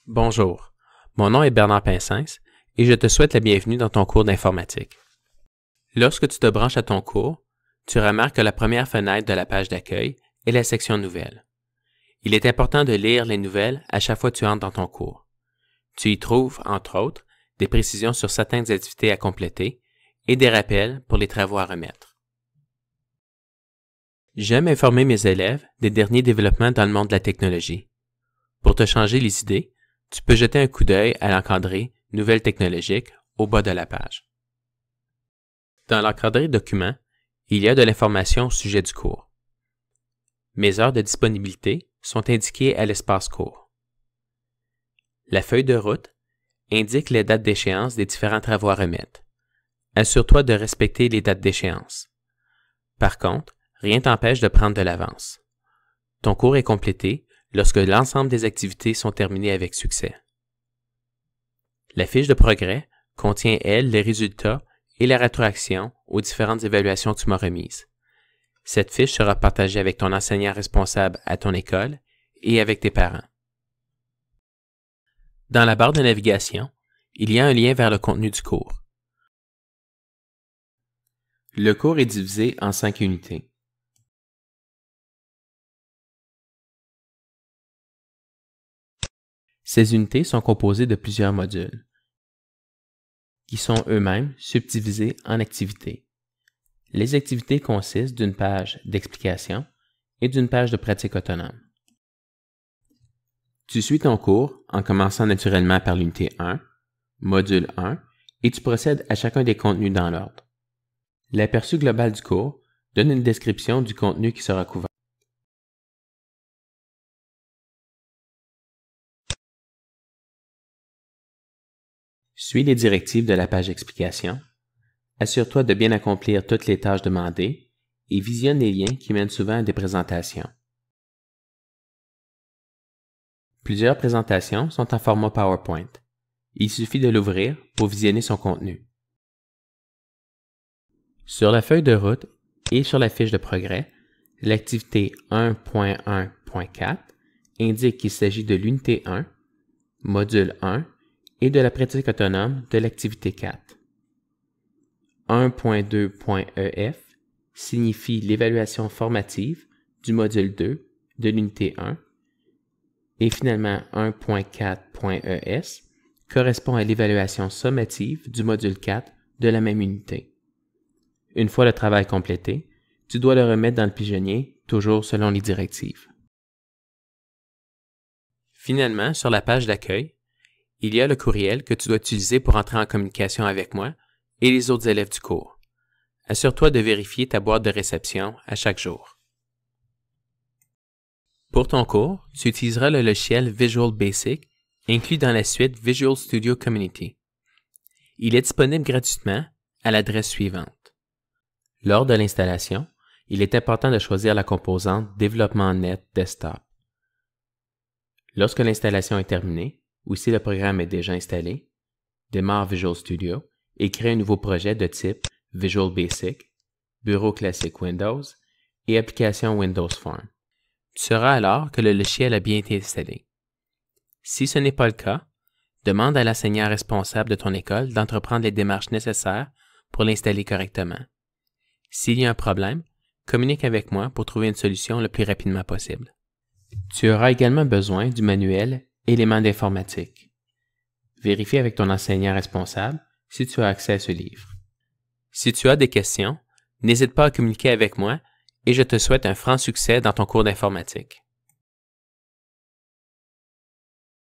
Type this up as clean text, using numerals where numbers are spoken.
Bonjour, mon nom est Bernard Pinsens et je te souhaite la bienvenue dans ton cours d'informatique. Lorsque tu te branches à ton cours, tu remarques que la première fenêtre de la page d'accueil est la section Nouvelles. Il est important de lire les nouvelles à chaque fois que tu entres dans ton cours. Tu y trouves, entre autres, des précisions sur certaines activités à compléter et des rappels pour les travaux à remettre. J'aime informer mes élèves des derniers développements dans le monde de la technologie. Pour te changer les idées, tu peux jeter un coup d'œil à l'encadré « Nouvelles technologiques » au bas de la page. Dans l'encadré « Documents », il y a de l'information au sujet du cours. Mes heures de disponibilité sont indiquées à l'espace cours. La feuille de route indique les dates d'échéance des différents travaux à remettre. Assure-toi de respecter les dates d'échéance. Par contre, rien t'empêche de prendre de l'avance. Ton cours est complété lorsque l'ensemble des activités sont terminées avec succès. La fiche de progrès contient, elle, les résultats et la rétroaction aux différentes évaluations que tu m'as remises. Cette fiche sera partagée avec ton enseignant responsable à ton école et avec tes parents. Dans la barre de navigation, il y a un lien vers le contenu du cours. Le cours est divisé en 5 unités. Ces unités sont composées de plusieurs modules, qui sont eux-mêmes subdivisés en activités. Les activités consistent d'une page d'explication et d'une page de pratique autonome. Tu suis ton cours en commençant naturellement par l'unité 1, module 1, et tu procèdes à chacun des contenus dans l'ordre. L'aperçu global du cours donne une description du contenu qui sera couvert. Suis les directives de la page Explication. Assure-toi de bien accomplir toutes les tâches demandées et visionne les liens qui mènent souvent à des présentations. Plusieurs présentations sont en format PowerPoint. Il suffit de l'ouvrir pour visionner son contenu. Sur la feuille de route et sur la fiche de progrès, l'activité 1.1.4 indique qu'il s'agit de l'unité 1, module 1 et de la pratique autonome de l'activité 4. 1.2.ef signifie l'évaluation formative du module 2 de l'unité 1 et finalement 1.4.es correspond à l'évaluation sommative du module 4 de la même unité. Une fois le travail complété, tu dois le remettre dans le pigeonnier, toujours selon les directives. Finalement, sur la page d'accueil, il y a le courriel que tu dois utiliser pour entrer en communication avec moi et les autres élèves du cours. Assure-toi de vérifier ta boîte de réception à chaque jour. Pour ton cours, tu utiliseras le logiciel Visual Basic inclus dans la suite Visual Studio Community. Il est disponible gratuitement à l'adresse suivante. Lors de l'installation, il est important de choisir la composante Développement net Desktop. Lorsque l'installation est terminée, ou si le programme est déjà installé, démarre Visual Studio et crée un nouveau projet de type Visual Basic, Bureau classique Windows et Application Windows Form. Tu sauras alors que le logiciel a bien été installé. Si ce n'est pas le cas, demande à l'enseignant responsable de ton école d'entreprendre les démarches nécessaires pour l'installer correctement. S'il y a un problème, communique avec moi pour trouver une solution le plus rapidement possible. Tu auras également besoin du manuel Éléments d'informatique. Vérifie avec ton enseignant responsable si tu as accès à ce livre. Si tu as des questions, n'hésite pas à communiquer avec moi et je te souhaite un franc succès dans ton cours d'informatique.